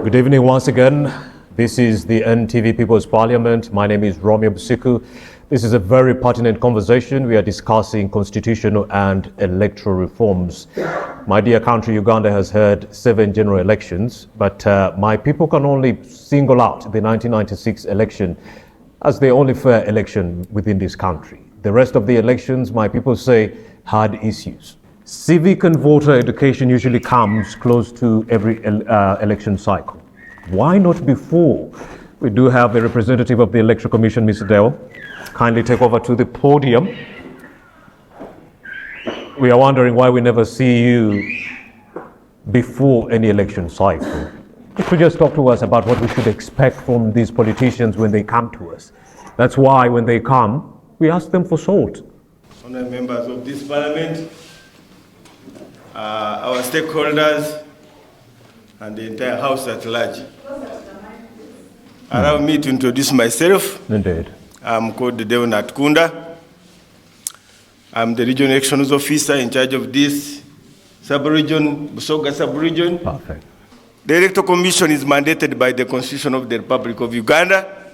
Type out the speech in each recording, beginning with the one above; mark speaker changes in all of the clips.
Speaker 1: Good evening once again. This is the NTV People's Parliament. My name is Romeo Busiku. This is a very pertinent conversation. We are discussing constitutional and electoral reforms. My dear country, Uganda has had 7 general elections, but my people can only single out the 1996 election as the only fair election within this country. The rest of the elections, my people say, had issues. Civic and voter education usually comes close to every election cycle. Why not before? We do have the representative of the Electoral Commission, Mr. Dale. Kindly take over to the podium. We are wondering why we never see you before any election cycle. Could you just talk to us about what we should expect from these politicians when they come to us? That's why when they come, we ask them for salt.
Speaker 2: Honourable members of this parliament, our stakeholders, and the entire House at large. Allow me to introduce myself.
Speaker 1: Indeed.
Speaker 2: I'm called Deonat Kunda. I'm the Regional Elections Officer in charge of this sub-region, Busoga sub-region.
Speaker 1: Perfect.
Speaker 2: The Electoral Commission is mandated by the Constitution of the Republic of Uganda,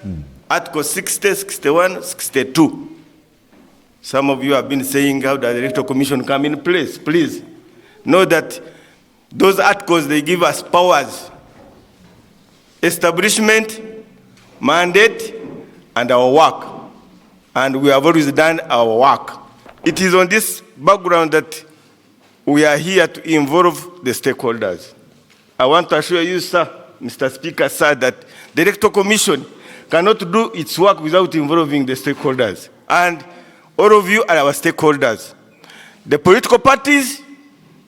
Speaker 2: Article 60, 61, 62. Some of you have been saying how the Electoral Commission come in place. Please know that those articles, they give us powers, establishment, mandate, and our work. And we have always done our work. It is on this background that we are here to involve the stakeholders. I want to assure you, sir, Mr. Speaker, sir, that the Electoral Commission cannot do its work without involving the stakeholders. And all of you are our stakeholders. The political parties,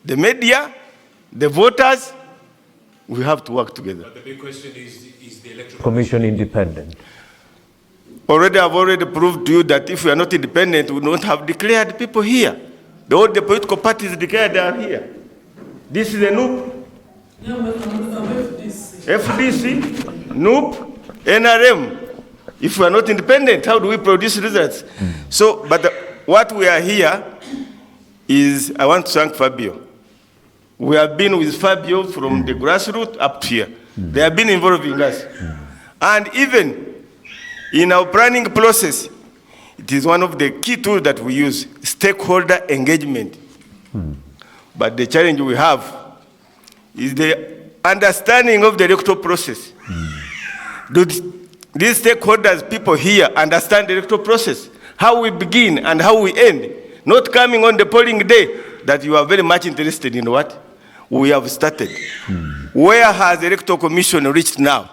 Speaker 2: the media, the voters, we have to work together.
Speaker 1: But the big question is the Electoral Commission independent?
Speaker 2: I've already proved to you that if we are not independent, we don't have declared people here. All the political parties declared they are here. This is a NUP, FDC, NUP, NRM. If we are not independent, how do we produce results? So, but what we are here is, I want to thank Fabio. We have been with Fabio from the grassroots up to here. They have been involving us. And even in our planning process, it is one of the key tools that we use, stakeholder engagement. But the challenge we have is the understanding of the electoral process. Do these stakeholders, people here, understand the electoral process? How we begin and how we end? Not coming on the polling day that you are very much interested in what we have started. Where has the Electoral Commission reached now?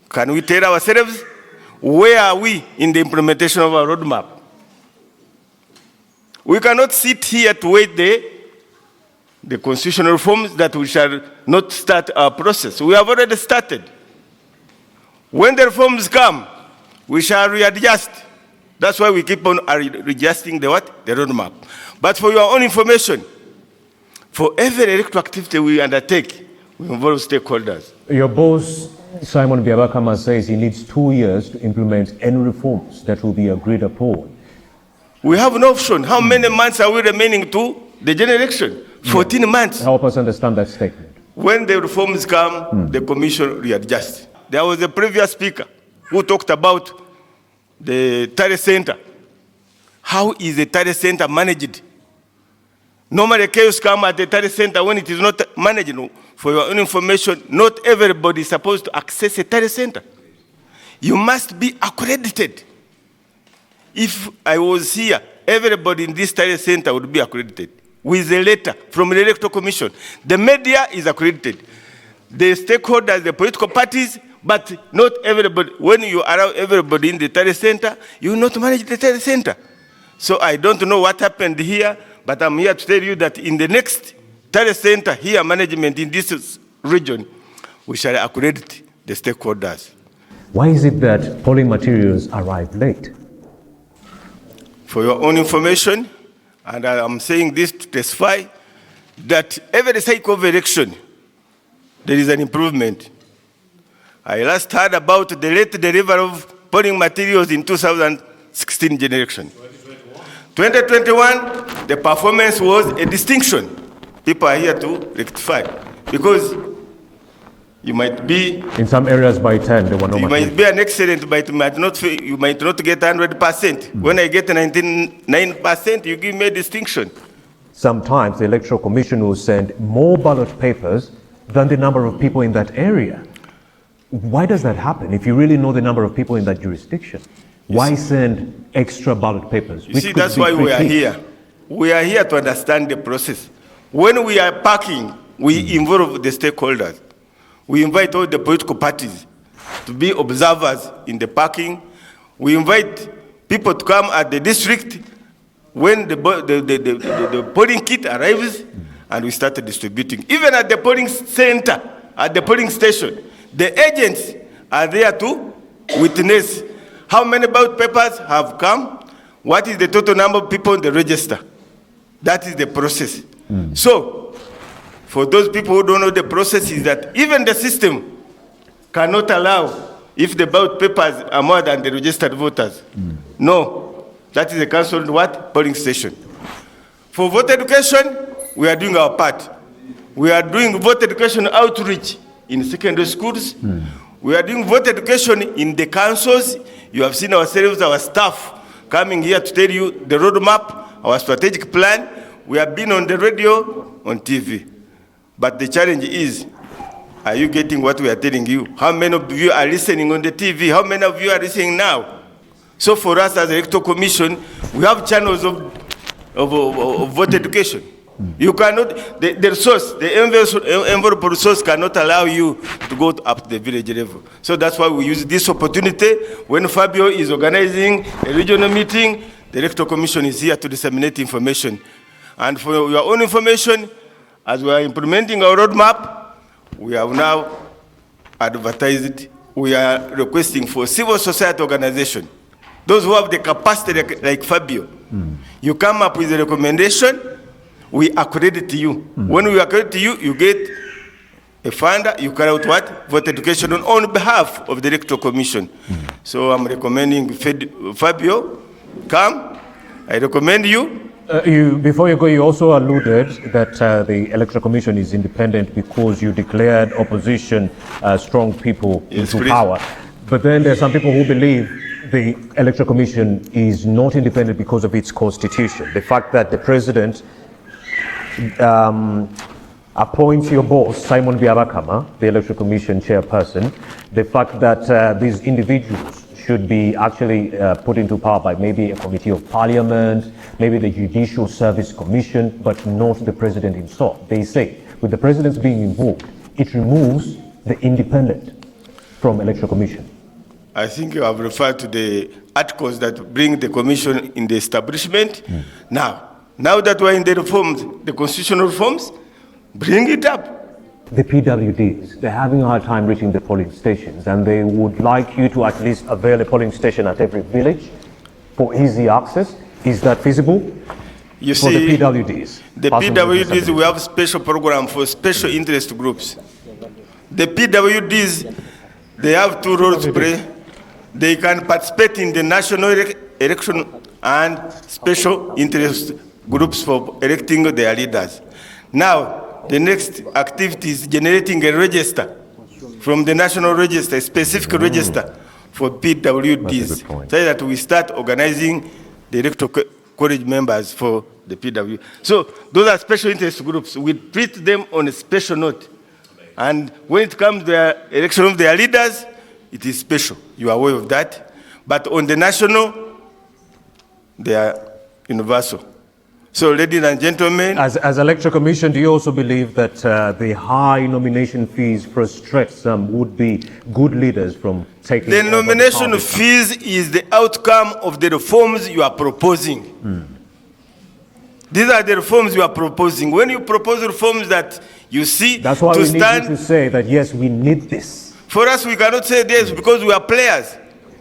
Speaker 2: Can we tell ourselves where are we in the implementation of our roadmap? We cannot sit here to wait the constitutional reforms that we shall not start our process. We have already started. When the reforms come, we shall readjust. That's why we keep on readjusting the what? The roadmap. But for your own information, for every electoral activity we undertake, we involve stakeholders.
Speaker 1: Your boss, Simon Biabakama, says he needs 2 years to implement any reforms that will be agreed upon.
Speaker 2: We have no option. How many months are we remaining to the general election? 14 months.
Speaker 1: Help us understand that statement.
Speaker 2: When the reforms come, the commission readjusts. There was a previous speaker who talked about the Tare Center. How is the Tare Center managed? Normally, chaos comes at the Tare Center when it is not managed. For your own information, not everybody is supposed to access a Tare Center. You must be accredited. If I was here, everybody in this Tare Center would be accredited with a letter from the Electoral Commission. The media is accredited. The stakeholders, the political parties, but not everybody. When you allow everybody in the Tare Center, you will not manage the Tare Center. So I don't know what happened here, but I'm here to tell you that in the next Tare Center here, management in this region, we shall accredit the stakeholders.
Speaker 1: Why is it that polling materials arrive late?
Speaker 2: For your own information, and I'm saying this to testify, that every cycle of election, there is an improvement. I last heard about the late delivery of polling materials in 2016 general election. 2021, the performance was a distinction. People are here to rectify. Because You might be,
Speaker 1: In some areas by 10, they were not
Speaker 2: you might
Speaker 1: material.
Speaker 2: be an excellent, but you might not get 100%. When I get 99%, you give me a distinction.
Speaker 1: Sometimes the Electoral Commission will send more ballot papers than the number of people in that area. Why does that happen? If you really know the number of people in that jurisdiction, why send extra ballot papers?
Speaker 2: You see, that's why we are here. We are here to understand the process. When we are packing, we involve the stakeholders. We invite all the political parties to be observers in the packing. We invite people to come at the district when the polling kit arrives, and we start distributing. Even at the polling center, at the polling station, the agents are there to witness how many ballot papers have come, what is the total number of people in the register. That is the process. So, for those people who don't know the process, is that even the system cannot allow if the ballot papers are more than the registered voters. No, that is a cancelled what? Polling station. For voter education, we are doing our part. We are doing voter education outreach in secondary schools. We are doing voter education in the councils. You have seen ourselves, our staff, coming here to tell you the roadmap, our strategic plan. We have been on the radio, on TV. But the challenge is, are you getting what we are telling you? How many of you are listening on the TV? How many of you are listening now? So for us as the Electoral Commission, we have channels of voter education. You cannot, the resource, the envelope resource cannot allow you to go up to the village level. So that's why we use this opportunity. When Fabio is organizing a regional meeting, the Electoral Commission is here to disseminate information. And for your own information, as we are implementing our roadmap, we have now advertised, we are requesting for civil society organization. Those who have the capacity like Fabio. You come up with a recommendation, we accredit you. When we accredit you, you get a funder, you carry out what? Voter education on behalf of the Electoral Commission. So I'm recommending Fabio, come, I recommend you.
Speaker 1: Before you go, you also alluded that the Electoral Commission is independent because you declared opposition strong people into power. But then there are some people who believe the Electoral Commission is not independent because of its constitution. The fact that the president appoints your boss, Simon Biabakama, the Electoral Commission chairperson, the fact that these individuals should be actually put into power by maybe a committee of parliament, maybe the Judicial Service Commission, but not the president himself. They say, with the president being involved, it removes the independent from Electoral Commission.
Speaker 2: I think you have referred to the articles that bring the commission in the establishment. Now that we're in the reforms, the constitutional reforms, bring it up.
Speaker 1: The PWDs, they're having a hard time reaching the polling stations, and they would like you to at least avail a polling station at every village for easy access. Is that feasible?
Speaker 2: You
Speaker 1: for
Speaker 2: see,
Speaker 1: the PWDs?
Speaker 2: The PWDs, we have special program for special interest groups. The PWDs, they have two roles to play. They can participate in the national election and special interest groups for electing their leaders. Now, the next activity is generating a register from the national register, a specific register for PWDs, so that we start organizing the electoral college members for the PW. So those are special interest groups. We treat them on a special note. And when it comes to the election of their leaders, it is special. You are aware of that. But on the national, they are universal. So, ladies and gentlemen,
Speaker 1: as Electoral Commission, do you also believe that the high nomination fees frustrate some would-be good leaders from taking
Speaker 2: the nomination fees is the outcome of the reforms you are proposing. These are the reforms you are proposing. When you propose reforms that you see,
Speaker 1: that's why we need you to say that yes, we need this.
Speaker 2: For us, we cannot say this because we are players.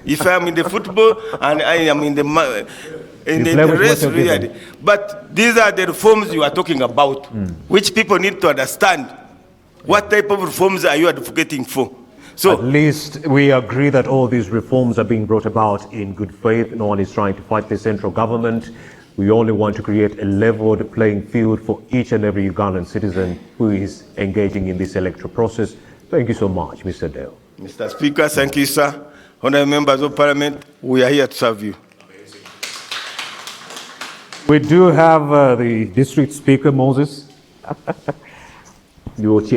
Speaker 2: If I am in the football and I am in the race, really. But these are the reforms you are talking about, which people need to understand. What type of reforms are you advocating for? So
Speaker 1: at least we agree that all these reforms are being brought about in good faith. No one is trying to fight the central government. We only want to create a leveled playing field for each and every Ugandan citizen who is engaging in this electoral process. Thank you so much, Mr. Dale.
Speaker 2: Mr. Speaker, thank you, sir. Honorable members of Parliament, we are here to serve you.
Speaker 1: We do have the District Speaker, Moses.
Speaker 3: Good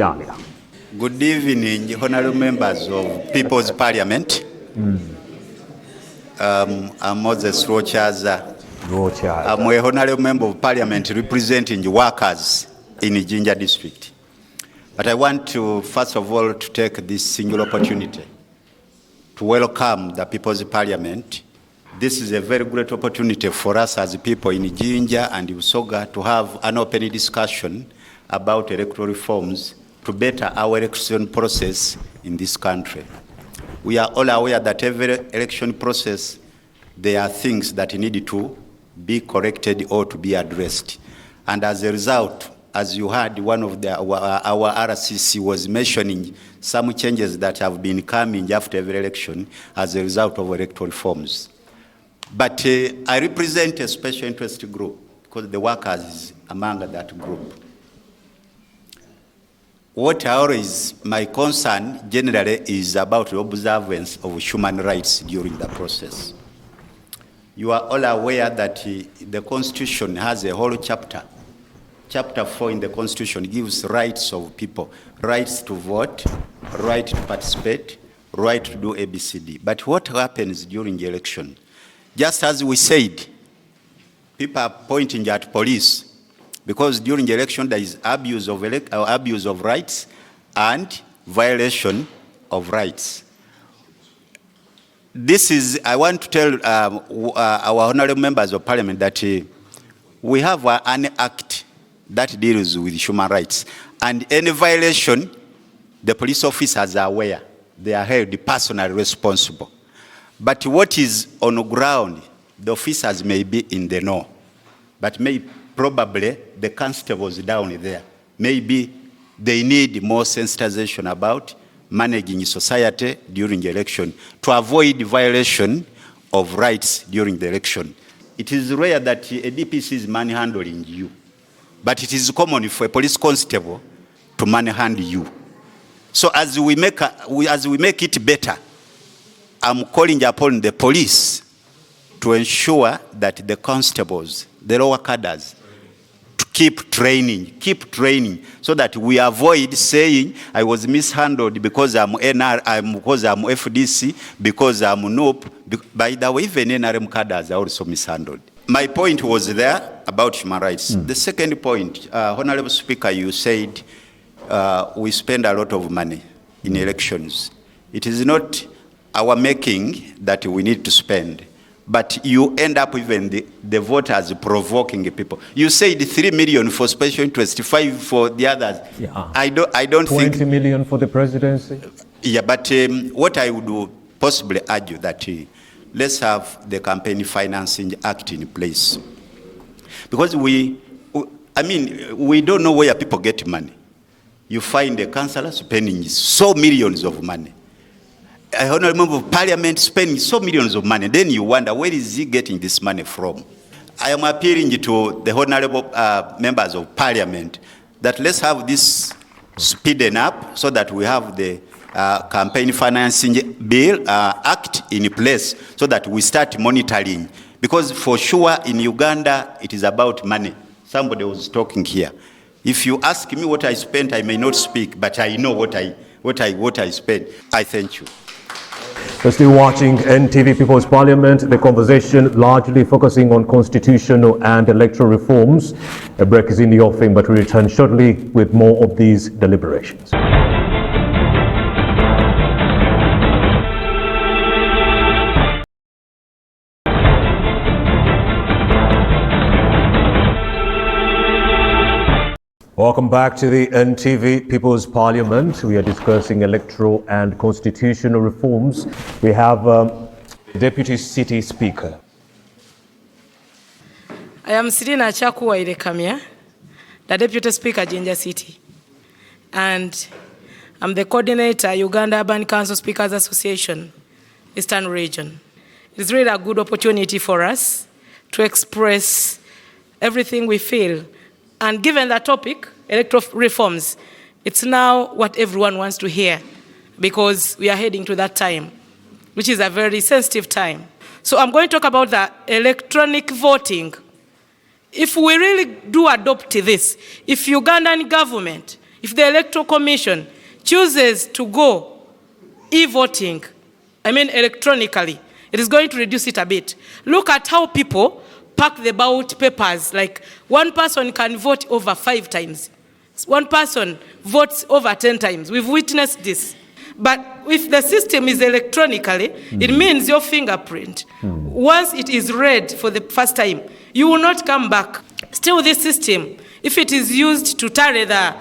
Speaker 3: evening, honorable members of People's Parliament. I'm Moses Rochaza. I'm a honorable member of Parliament representing the workers in the Jinja district. But I want to, first of all, to take this single opportunity to welcome the People's Parliament. This is a very great opportunity for us as people in Jinja and Usoga to have an open discussion about electoral reforms to better our election process in this country. We are all aware that every election process, there are things that need to be corrected or to be addressed. And as a result, as you heard, one of our RCC was mentioning some changes that have been coming after every election as a result of electoral reforms. But I represent a special interest group because the workers is among that group. What always my concern generally is about the observance of human rights during the process. You are all aware that the Constitution has a whole chapter. Chapter 4 in the Constitution gives rights of people, rights to vote, right to participate, right to do ABCD. But what happens during the election? Just as we said, people are pointing at police because during the election there is abuse of rights and violation of rights. This is, I want to tell our honorable members of Parliament that we have an act that deals with human rights. And any violation, the police officers are aware. They are held personally responsible. But what is on the ground, the officers may be in the know. But probably the constables down there, maybe they need more sensitization about managing society during the election to avoid violation of rights during the election. It is rare that a DPC is manhandling you, but it is common for a police constable to manhandle you. So as we make it better, I'm calling upon the police to ensure that the constables, the lower cadres, to keep training, so that we avoid saying I was mishandled because I'm NR, because I'm FDC, because I'm NOP. By the way, even NRM cadres are also mishandled. My point was there about human rights. The second point, Honorable Speaker, you said we spend a lot of money in elections. It is not our making that we need to spend, but you end up even the voters provoking people. You said 3 million for special interest, 5 for the others.
Speaker 1: Yeah.
Speaker 3: I don't
Speaker 1: 20
Speaker 3: think.
Speaker 1: million for the presidency?
Speaker 3: Yeah, but what I would possibly argue that let's have the Campaign Financing Act in place. Because we don't know where people get money. You find a councillor spending so millions of money. A honorable member of Parliament spending so millions of money. Then you wonder, where is he getting this money from? I am appealing to the honorable members of Parliament that let's have this speeden up so that we have the Campaign Financing Bill Act in place so that we start monitoring. Because for sure in Uganda, it is about money. Somebody was talking here. If you ask me what I spent, I may not speak, but I know what I spent. I thank you.
Speaker 1: We're still watching NTV People's Parliament, the conversation largely focusing on constitutional and electoral reforms. A break is in the offing, but we return shortly with more of these deliberations. Welcome back to the NTV People's Parliament. We are discussing electoral and constitutional reforms. We have Deputy City Speaker.
Speaker 4: I am Sirina Chakuwa Irekamia, the Deputy Speaker, Jinja City. And I'm the coordinator, Uganda Urban Council Speakers Association, Eastern Region. It's really a good opportunity for us to express everything we feel. And given that topic, electoral reforms, It's now what everyone wants to hear, because we are heading to that time, which is a very sensitive time. So I'm going to talk about the electronic voting. If we really do adopt this, if Ugandan government, if the Electoral Commission chooses to go e-voting, I mean electronically, it is going to reduce it a bit. Look at how people pack the ballot papers. Like one person can vote over 5 times. One person votes over 10 times. We've witnessed this. But if the system is electronically, it means your fingerprint. Once it is read for the first time, you will not come back. Still, this system, if it is used to tally the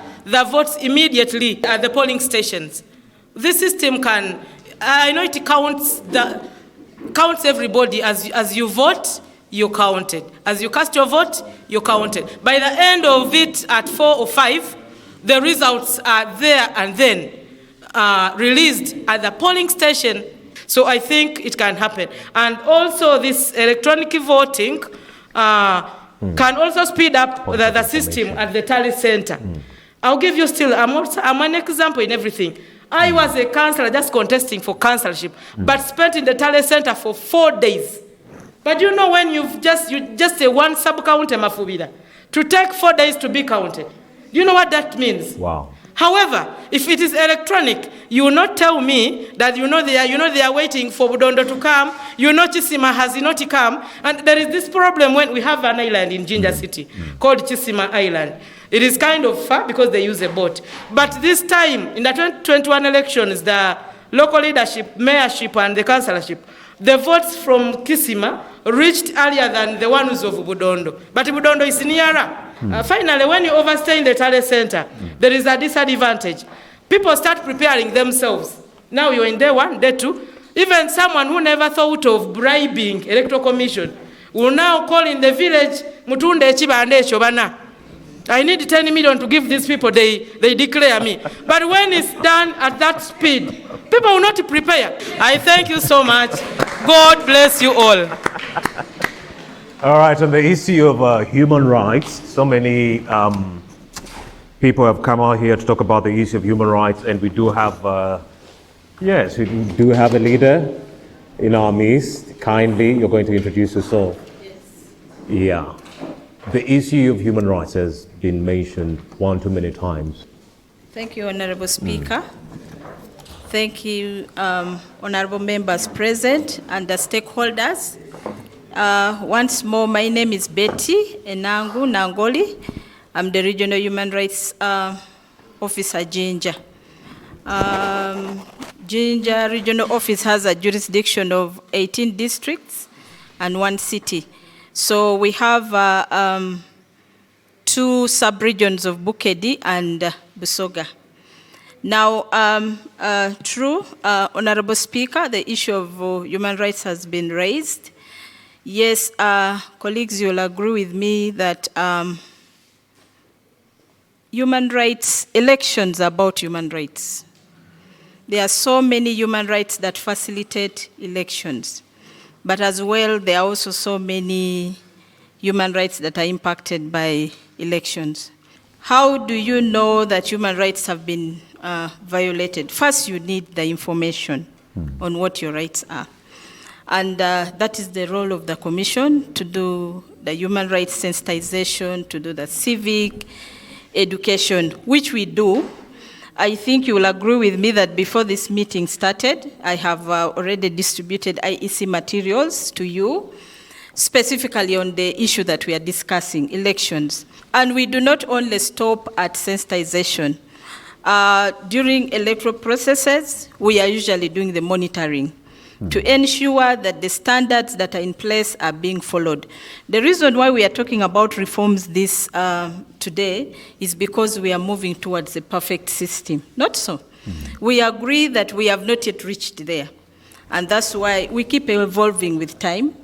Speaker 4: votes immediately at the polling stations, this system can, I know it counts everybody. As you vote, you counted. As you cast your vote, you counted. By the end of it at 4 or 5, the results are there and then released at the polling station. So I think it can happen. And also this electronic voting can also speed up the system at the tally center. I'll give you still, I'm an example in everything. I was a councillor just contesting for councillorship, but spent in the tally center for 4 days. But you know, when you just say one sub-county mafubira, to take 4 days to be counted. Do you know what that means?
Speaker 1: Wow.
Speaker 4: However, if it is electronic, you will not tell me that they are waiting for Budondo to come. You know Chisima has not come. And there is this problem when we have an island in Jinja City called Chisima Island. It is kind of far because they use a boat. But this time, in the 2021 elections, the local leadership, mayorship, and the councillorship, the votes from Kisima reached earlier than the ones of Budondo. But Budondo is nearer. Finally, when you overstay in the tally center, there is a disadvantage. People start preparing themselves. Now you're in day 1, day 2. Even someone who never thought of bribing Electoral Commission will now call in the village, Mutunde Chibande Chobana. I need 10 million to give these people, they declare me. But when it's done at that speed, people will not prepare. I thank you so much. God bless you all.
Speaker 1: All right, on the issue of human rights, so many people have come out here to talk about the issue of human rights, and we do have, yes, we do have a leader in our midst. Kindly, you're going to introduce yourself.
Speaker 5: Yes.
Speaker 1: Yeah. The issue of human rights has been mentioned one too many times.
Speaker 5: Thank you, Honorable Speaker. Thank you, honorable members present and the stakeholders. Once more, my name is Betty Enangu Nangoli. I'm the Regional Human Rights Officer, Jinja. Jinja Regional Office has a jurisdiction of 18 districts and 1 city. So we have 2 sub-regions of Bukedi and Busoga. Now, true, Honorable Speaker, the issue of human rights has been raised. Yes, colleagues, you'll agree with me that human rights, elections are about human rights. There are so many human rights that facilitate elections. But as well, there are also so many human rights that are impacted by elections. How do you know that human rights have been violated? First, you need the information on what your rights are. And that is the role of the Commission, to do the human rights sensitization, to do the civic education, which we do. I think you will agree with me that before this meeting started, I have already distributed IEC materials to you, specifically on the issue that we are discussing, elections. And we do not only stop at sensitization. During electoral processes, we are usually doing the monitoring to ensure that the standards that are in place are being followed. The reason why we are talking about reforms this today is because we are moving towards a perfect system. Not so. We agree that we have not yet reached there. And that's why we keep evolving with time.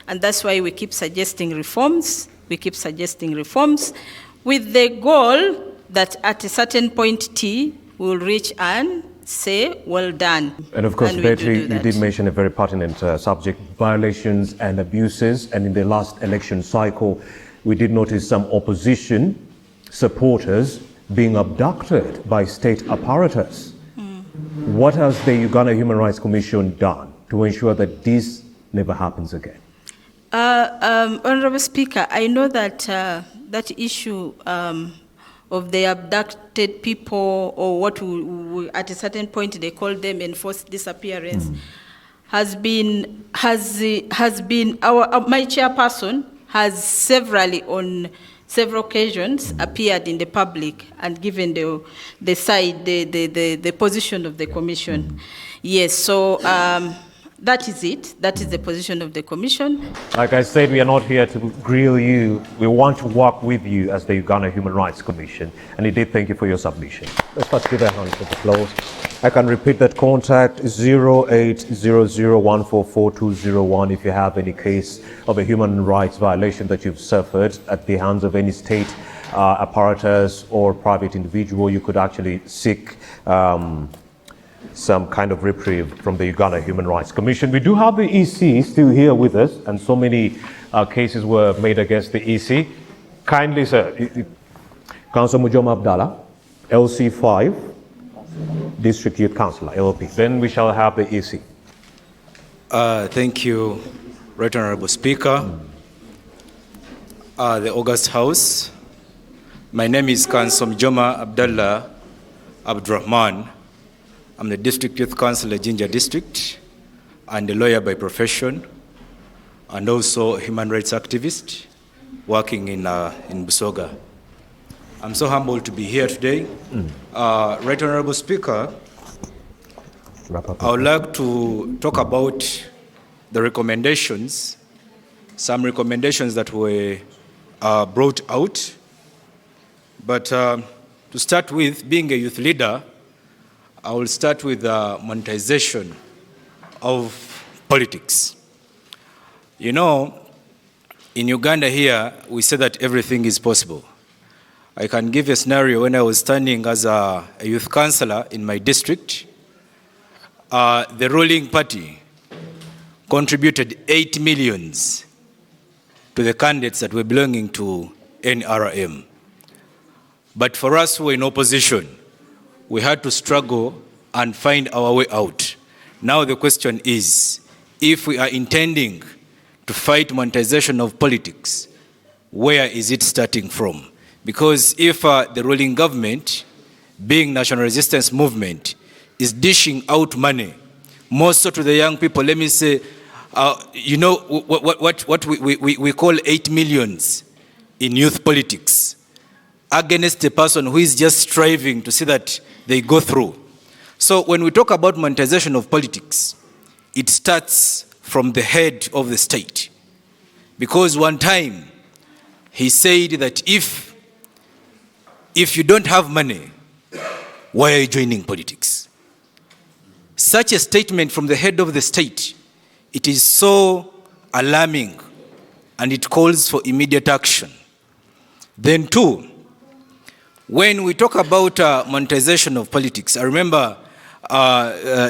Speaker 5: And that's why we keep suggesting reforms. We keep suggesting reforms with the goal that at a certain point T, we'll reach and say, well done.
Speaker 1: And of course, Betty, you did mention a very pertinent subject, violations and abuses. And in the last election cycle, we did notice some opposition supporters being abducted by state apparatus. What has the Uganda Human Rights Commission done to ensure that this never happens again?
Speaker 5: Honorable Speaker, I know that that issue of the abducted people, or what we, at a certain point they call them enforced disappearance, has been my chairperson has on several occasions appeared in the public and given the side, the position of the commission. Yes, so that is it. That is the position of the commission.
Speaker 1: Like I said, we are not here to grill you. We want to work with you as the Uganda Human Rights Commission. And indeed, thank you for your submission. Let's first give a hand of applause. I can repeat that contact is 0800144201 if you have any case of a human rights violation that you've suffered at the hands of any state apparatus or private individual. You could actually seek some kind of reprieve from the Uganda Human Rights Commission. We do have the EC still here with us, and so many cases were made against the EC. Kindly, sir, Councillor Mujoma Abdallah, LC5, District Youth Councillor, LP. Then we shall have the EC.
Speaker 6: Thank you, Right Honorable Speaker, the August House. My name is Councillor Mujoma Abdallah Abdurrahman. I'm the District Youth Councillor, Jinja District, and a lawyer by profession, and also a human rights activist working in Busoga. I'm so humbled to be here today. Right Honorable Speaker, I would like to talk about the recommendations, some recommendations that were brought out. But to start with, being a youth leader, I will start with monetization of politics. You know, in Uganda here, we say that everything is possible. I can give a scenario. When I was standing as a youth councillor in my district, the ruling party contributed 8 million to the candidates that were belonging to NRM. But for us who were in opposition, we had to struggle and find our way out. Now the question is, if we are intending to fight monetization of politics, where is it starting from? Because if the ruling government, being National Resistance Movement, is dishing out money, more so to the young people, let me say, you know, what we call 8 million in youth politics, against a person who is just striving to see that they go through. So when we talk about monetization of politics, it starts from the head of the state. Because one time, he said that if you don't have money, why are you joining politics? Such a statement from the head of the state, it is so alarming, and it calls for immediate action. Then two, when we talk about monetization of politics, I remember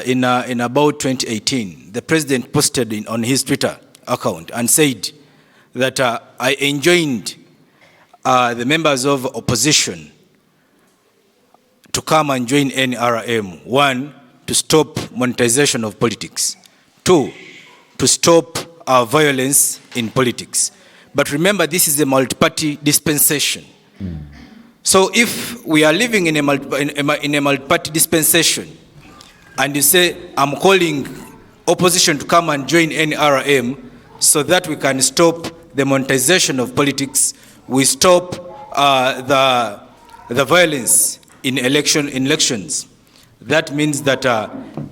Speaker 6: in about 2018, the president posted on his Twitter account and said that I enjoined the members of opposition to come and join NRM. One, to stop monetization of politics. Two, to stop violence in politics. But remember, this is a multi-party dispensation. So if we are living in a multi-party dispensation, and you say, I'm calling opposition to come and join NRM so that we can stop the monetization of politics, we stop the violence in elections. That means that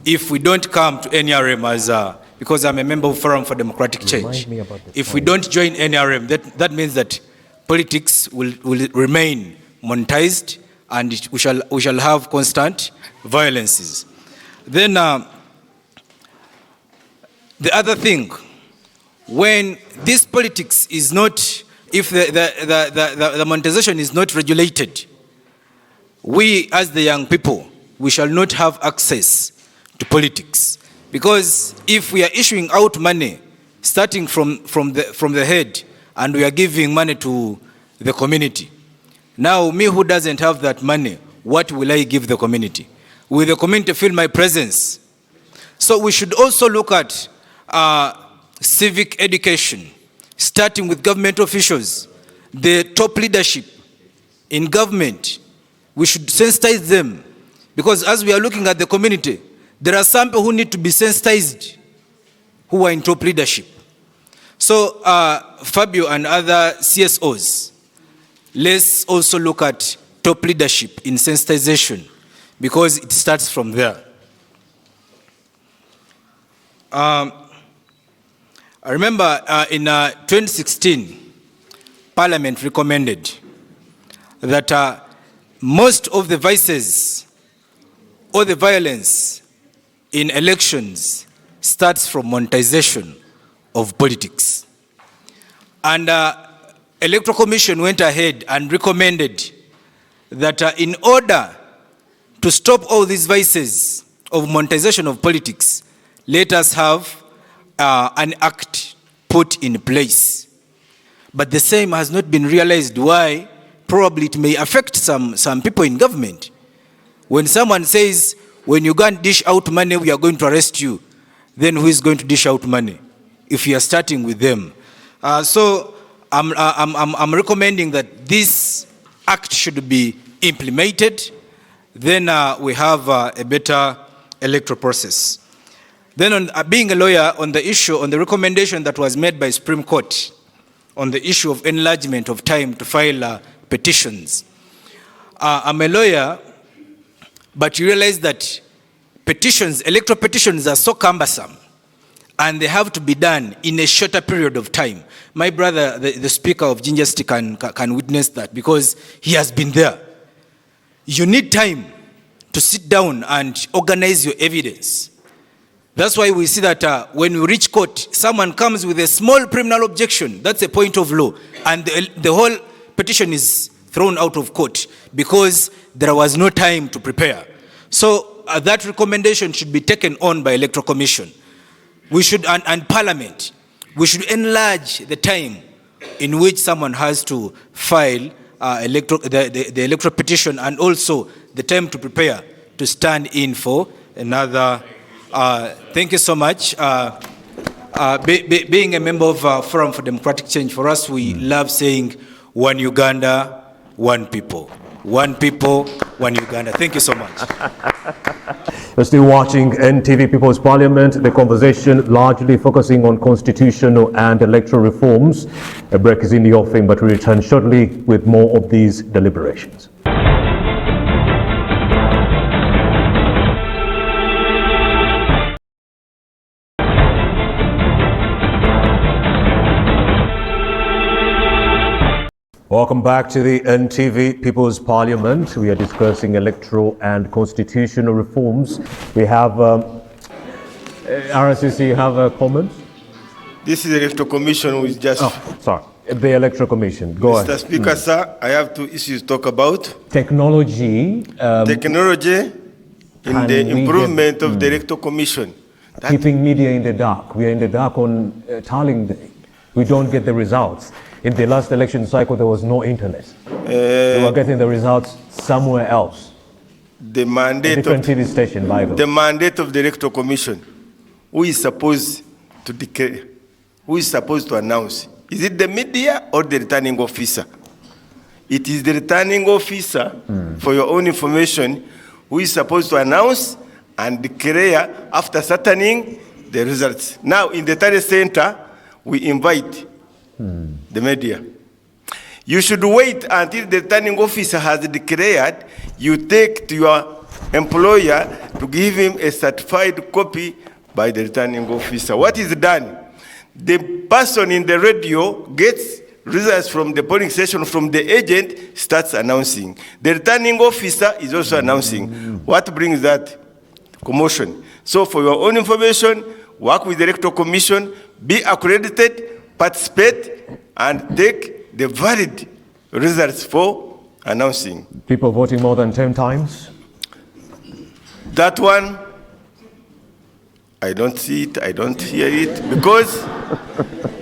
Speaker 6: if we don't come to NRM as because I'm a member of Forum for Democratic Change, if we don't join NRM, that means that politics will remain monetized, and we shall have constant violences. Then the other thing, when this politics is not, if the monetization is not regulated, we as the young people, we shall not have access to politics. Because if we are issuing out money, starting from the head, and we are giving money to the community, Now, me who doesn't have that money, what will I give the community? Will the community feel my presence? So we should also look at civic education, starting with government officials, the top leadership in government. We should sensitize them, because as we are looking at the community, there are some people who need to be sensitized who are in top leadership. So Fabio and other CSOs, let's also look at top leadership in sensitization, because it starts from there. I remember in 2016, Parliament recommended that most of the vices or the violence in elections starts from monetization of politics. And Electoral Commission went ahead and recommended that in order to stop all these vices of monetization of politics, let us have an act put in place. But the same has not been realized. Why? Probably it may affect some people in government. When someone says, when you go and dish out money, we are going to arrest you, then who is going to dish out money if you are starting with them? So I'm recommending that this act should be implemented. Then we have a better electoral process. Then on, being a lawyer, on the issue, on the recommendation that was made by Supreme Court on the issue of enlargement of time to file petitions. I'm a lawyer, but you realize that petitions, electoral petitions are so cumbersome, and they have to be done in a shorter period of time. My brother, the Speaker of Ginger City, can witness that, because he has been there. You need time to sit down and organize your evidence. That's why we see that when we reach court, someone comes with a small criminal objection. That's a point of law. And the whole petition is thrown out of court because there was no time to prepare. So that recommendation should be taken on by Electoral Commission. We should, and Parliament, we should enlarge the time in which someone has to file the electoral petition, and also the time to prepare to stand in for another. Thank you so much. Being a member of Forum for Democratic Change, for us, we love saying one Uganda, one people. One people, one Uganda. Thank you so much.
Speaker 1: You're still watching NTV People's Parliament, the conversation largely focusing on constitutional and electoral reforms. A break is in the offing, but we return shortly with more of these deliberations. Welcome back to the NTV People's Parliament. We are discussing electoral and constitutional reforms. We have RSCC, you have a comment?
Speaker 2: This is the Electoral Commission who is just...
Speaker 1: Oh, sorry. The Electoral Commission. Go ahead.
Speaker 2: Mr. Speaker, sir, I have two issues to talk about.
Speaker 1: Technology.
Speaker 2: Technology in the improvement of the Electoral Commission.
Speaker 1: Keeping media in the dark. We are in the dark on tallying day. We don't get the results. In the last election cycle, there was no internet. We were getting the results somewhere else.
Speaker 2: The mandate
Speaker 1: a different TV station, by the way.
Speaker 2: The mandate of the Electoral Commission, who is supposed to declare, who is supposed to announce? Is it the media or the returning officer? It is the returning officer, for your own information, who is supposed to announce and declare after ascertaining the results. Now, in the Tally Center, we invite the media. You should wait until the returning officer has declared. You take to your employer to give him a certified copy by the returning officer. What is done? The person in the radio gets results from the polling station, from the agent, starts announcing. The returning officer is also announcing. What brings that? Commotion. So for your own information, work with the Electoral Commission, be accredited, participate, and take the valid results for announcing.
Speaker 1: People voting more than 10 times?
Speaker 2: That one, I don't see it, I don't hear it, because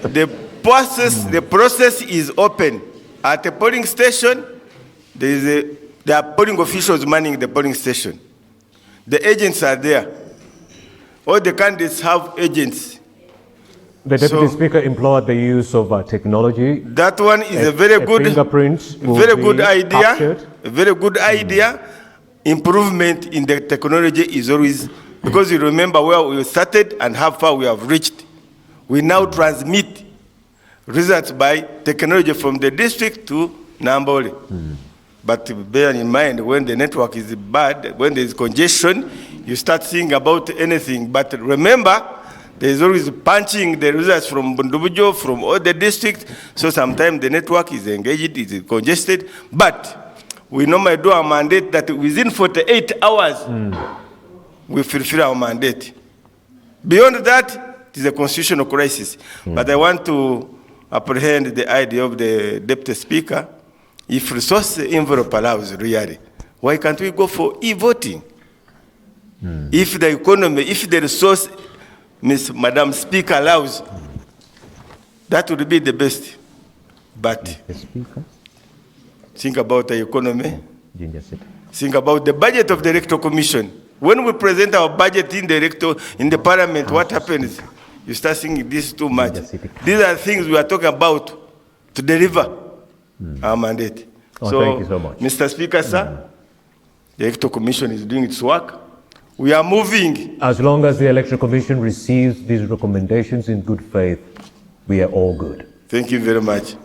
Speaker 2: the process is open. At a polling station, there are polling officials manning the polling station. The agents are there. All the candidates have agents.
Speaker 1: The Deputy
Speaker 2: So-
Speaker 1: Speaker implored the use of technology.
Speaker 2: That one is a very good,
Speaker 1: fingerprint will
Speaker 2: very
Speaker 1: be
Speaker 2: good idea.
Speaker 1: captured.
Speaker 2: A very good idea. Improvement in the technology is always, because you remember where we started and how far we have reached. We now transmit results by technology from the district to Nambole. But bear in mind, when the network is bad, when there is congestion, you start thinking about anything. But remember, there is always punching the results from Bundubujo, from all the districts. So sometimes the network is engaged, it is congested. But we normally do our mandate that within 48 hours, we fulfill our mandate. Beyond that, it is a constitutional crisis. But I want to apprehend the idea of the Deputy Speaker. If resource envelope allows, really, why can't we go for e-voting? If the economy, if the resource, Madam Speaker, allows, that would be the best. But
Speaker 1: The Speaker,
Speaker 2: think about the economy,
Speaker 1: Ginger City.
Speaker 2: think about the budget of the Electoral Commission. When we present our budget in the Parliament, what happens? You start thinking this is too much. These are things we are talking about to deliver our mandate.
Speaker 1: Oh, thank you so much.
Speaker 2: Mr. Speaker, sir, the Electoral Commission is doing its work. We are moving.
Speaker 1: As long as the Electoral Commission receives these recommendations in good faith, we are all good.
Speaker 2: Thank you very much.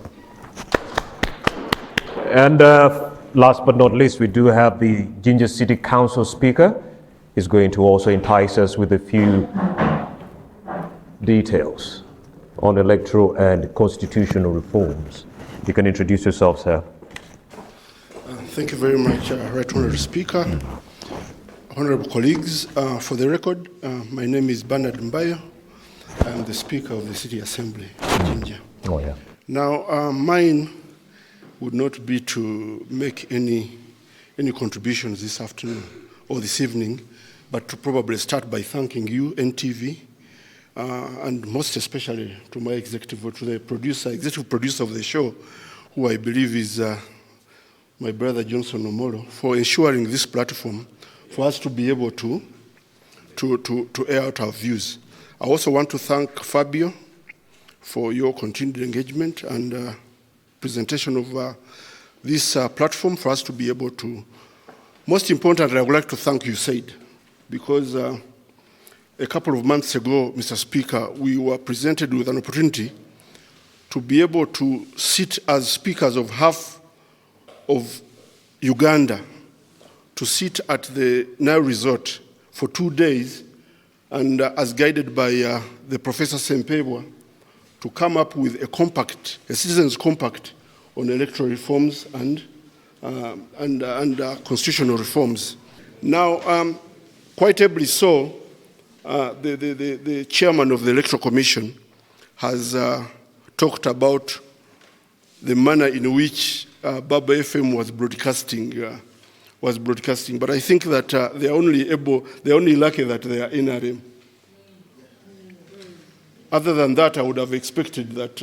Speaker 1: And last but not least, we do have the Ginger City Council Speaker. He's going to also entice us with a few details on electoral and constitutional reforms. You can introduce yourself, sir.
Speaker 7: Thank you very much, Right Honourable Speaker. Honourable colleagues, for the record, my name is Bernard Mbayo. I'm the Speaker of the City Assembly, Jinja.
Speaker 1: Oh, yeah.
Speaker 7: Now, mine would not be to make any contributions this afternoon or this evening, but to probably start by thanking you, NTV, and most especially to my executive producer of the show, who I believe is my brother Johnson Omolo, for ensuring this platform for us to be able to air out our views. I also want to thank Fabio for your continued engagement and presentation of this platform for us to be able to. Most importantly, I would like to thank you, Said, because a couple of months ago, Mr. Speaker, we were presented with an opportunity to be able to sit as speakers of half of Uganda, to sit at the Nile Resort for 2 days, and as guided by the Professor Sempebwa, to come up with a citizens' compact on electoral reforms and constitutional reforms. Now, quite ably so, the chairman of the Electoral Commission has talked about the manner in which Baba FM was broadcasting. But I think that they're only lucky that they are NRM. Other than that, I would have expected that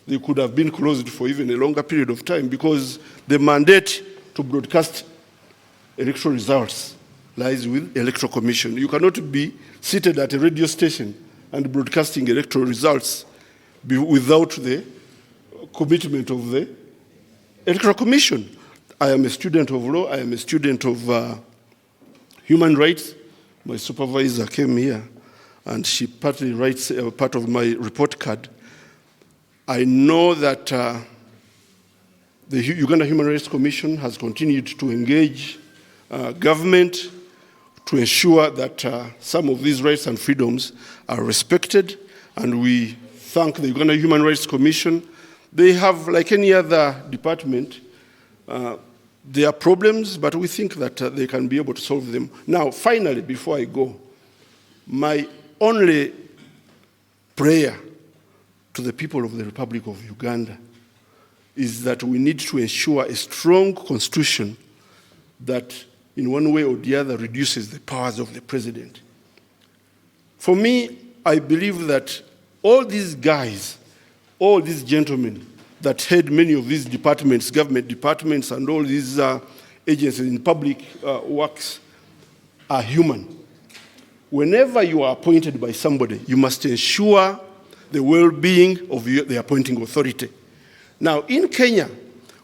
Speaker 7: they could have been closed for even a longer period of time, because the mandate to broadcast electoral results lies with Electoral Commission. You cannot be seated at a radio station and broadcasting electoral results without the commitment of the Electoral Commission. I am a student of law. I am a student of human rights. My supervisor came here, and she partly writes part of my report card. I know that the Uganda Human Rights Commission has continued to engage government to ensure that some of these rights and freedoms are respected, and we thank the Uganda Human Rights Commission. They have, like any other department, there are problems, but we think that they can be able to solve them. Now, finally, before I go, my only prayer to the people of the Republic of Uganda is that we need to ensure a strong constitution that in one way or the other reduces the powers of the president. For me, I believe that all these guys, all these gentlemen, that head many of these departments, government departments, and all these agencies in public works are human. Whenever you are appointed by somebody, you must ensure the well-being of the appointing authority. Now, in Kenya,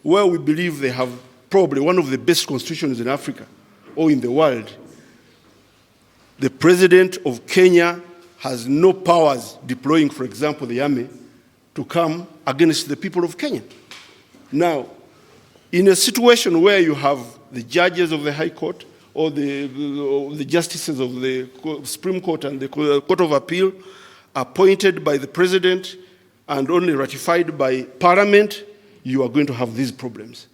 Speaker 7: where we believe they have probably one of the best constitutions in Africa or in the world, the president of Kenya has no powers deploying, for example, the army to come against the people of Kenya. Now, in a situation where you have the judges of the High Court or the justices of the Supreme Court and the Court of Appeal appointed by the president and only ratified by Parliament, you are going to have these problems.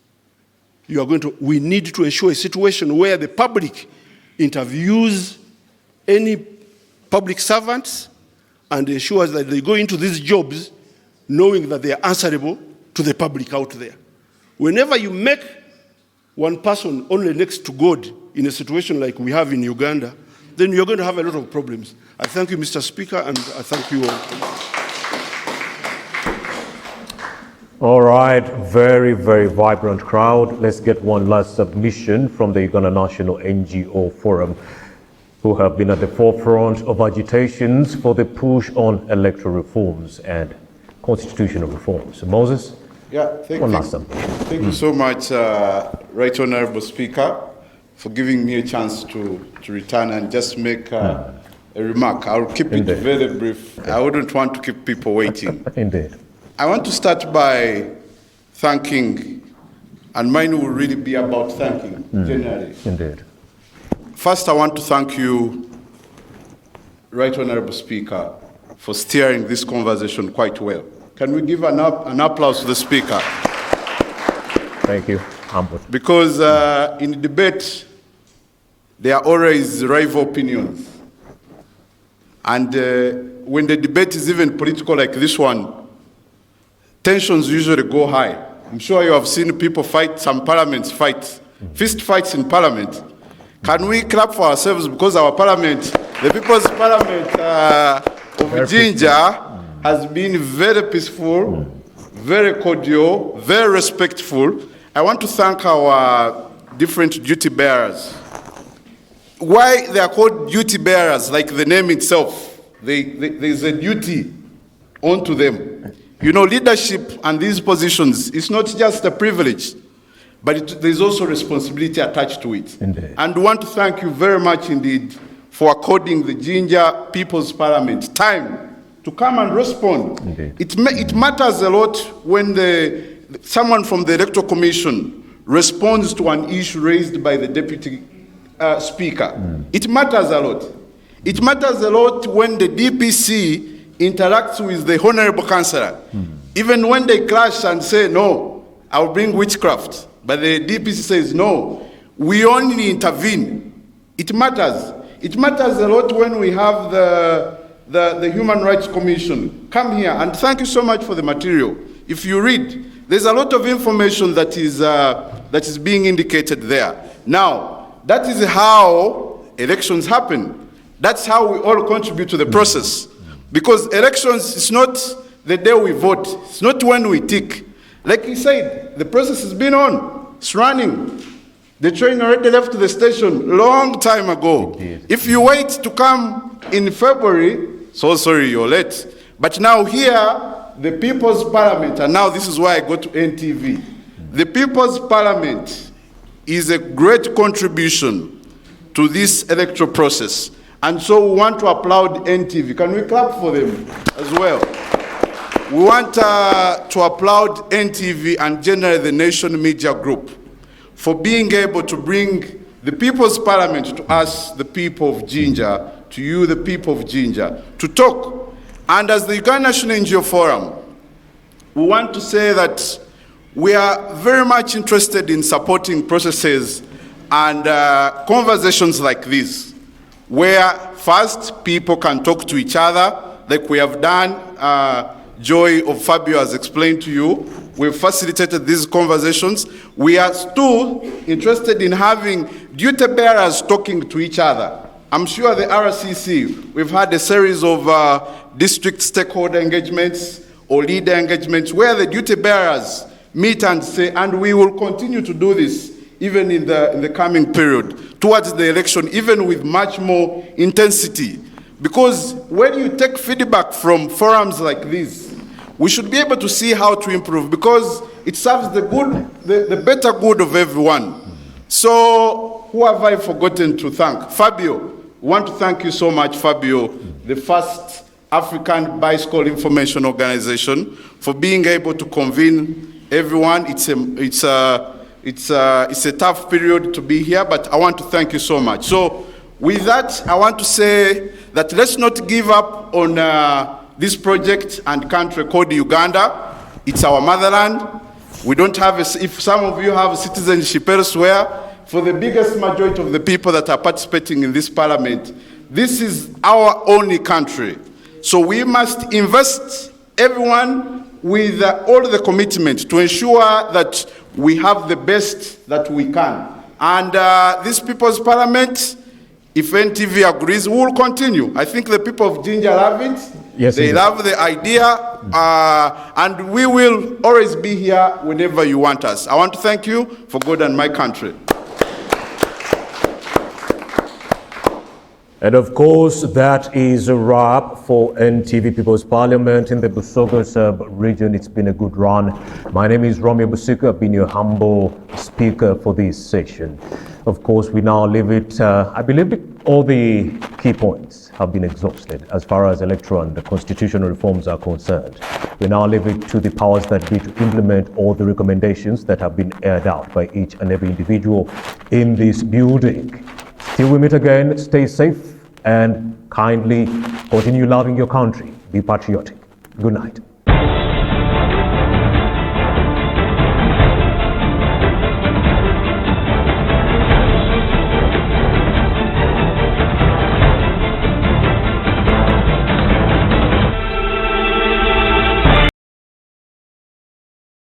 Speaker 7: We need to ensure a situation where the public interviews any public servants and ensures that they go into these jobs knowing that they are answerable to the public out there. Whenever you make one person only next to God in a situation like we have in Uganda, then you're going to have a lot of problems. I thank you, Mr. Speaker, and I thank you all.
Speaker 1: All right, very, very vibrant crowd. Let's get one last submission from the Uganda National NGO Forum, who have been at the forefront of agitations for the push on electoral reforms and constitutional reforms. Moses?
Speaker 8: Yeah, thank you so much, Right Honorable Speaker, for giving me a chance to return and just make a remark. I'll keep it very brief. I wouldn't want to keep people waiting.
Speaker 1: Indeed.
Speaker 8: I want to start by thanking, and mine will really be about thanking, generally.
Speaker 1: Indeed.
Speaker 8: First, I want to thank you, Right Honorable Speaker, for steering this conversation quite well. Can we give an applause to the Speaker?
Speaker 1: Thank you.
Speaker 8: Because in debate, there are always rival opinions. And when the debate is even political like this one, tensions usually go high. I'm sure you have seen people fight, some parliaments fight, fist fights in parliament. Can we clap for ourselves because our parliament, the People's Parliament of Ginger, has been very peaceful, very cordial, very respectful. I want to thank our different duty bearers. Why they are called duty bearers, like the name itself, there's a duty onto them. You know, leadership and these positions, it's not just a privilege, but there's also responsibility attached to it.
Speaker 1: Indeed.
Speaker 8: And we want to thank you very much indeed for according the Ginger People's Parliament time to come and respond. It matters a lot when someone from the Electoral Commission responds to an issue raised by the Deputy Speaker. It matters a lot. It matters a lot when the DPC interacts with the Honorable Councillor. Even when they clash and say, no, I'll bring witchcraft, but the DPC says, no, we only intervene. It matters. It matters a lot when we have the Human Rights Commission come here, and thank you so much for the material. If you read, there's a lot of information that is being indicated there. Now, that is how elections happen. That's how we all contribute to the process. Because elections is not the day we vote. It's not when we tick. Like he said, the process has been on. It's running. The train already left the station long time ago. If you wait to come in February, so sorry you're late. But now here, the People's Parliament, and now this is why I go to NTV. The People's Parliament is a great contribution to this electoral process. And so we want to applaud NTV. Can we clap for them as well? We want to applaud NTV and generally the Nation Media Group for being able to bring the People's Parliament to us, the people of Ginger, to you, the people of Ginger, to talk. And as the Uganda National NGO Forum, we want to say that we are very much interested in supporting processes and conversations like this, where first people can talk to each other, like we have done. Joy of Fabio has explained to you. We've facilitated these conversations. We are still interested in having duty bearers talking to each other. I'm sure the RCC, we've had a series of district stakeholder engagements. or leader engagements where the duty bearers meet and say, and we will continue to do this even in the coming period towards the election, even with much more intensity. Because when you take feedback from forums like this, we should be able to see how to improve, because it serves the better good of everyone. So who have I forgotten to thank? Fabio, we want to thank you so much, Fabio, the first African Bicycle Information Organization, for being able to convene everyone. It's a tough period to be here, but I want to thank you so much. So with that, I want to say that let's not give up on this project and country called Uganda. It's our motherland. We don't have, if some of you have citizenship elsewhere, for the biggest majority of the people that are participating in this parliament, this is our only country. So we must invest, everyone, with all the commitment to ensure that we have the best that we can. And this People's Parliament, if NTV agrees, we will continue. I think the people of Jinja love it.
Speaker 1: Yes,
Speaker 8: they love the idea, and we will always be here whenever you want us. I want to thank you for God and my country.
Speaker 1: And of course, that is a wrap for NTV People's Parliament in the Busoga sub-region. It's been a good run. My name is Romeo Busiku. I've been your humble speaker for this session. Of course, we now leave it, I believe all the key points have been exhausted as far as electoral and the constitutional reforms are concerned. We now leave it to the powers that be to implement all the recommendations that have been aired out by each and every individual in this building. Till we meet again, stay safe and kindly continue loving your country. Be patriotic. Good night.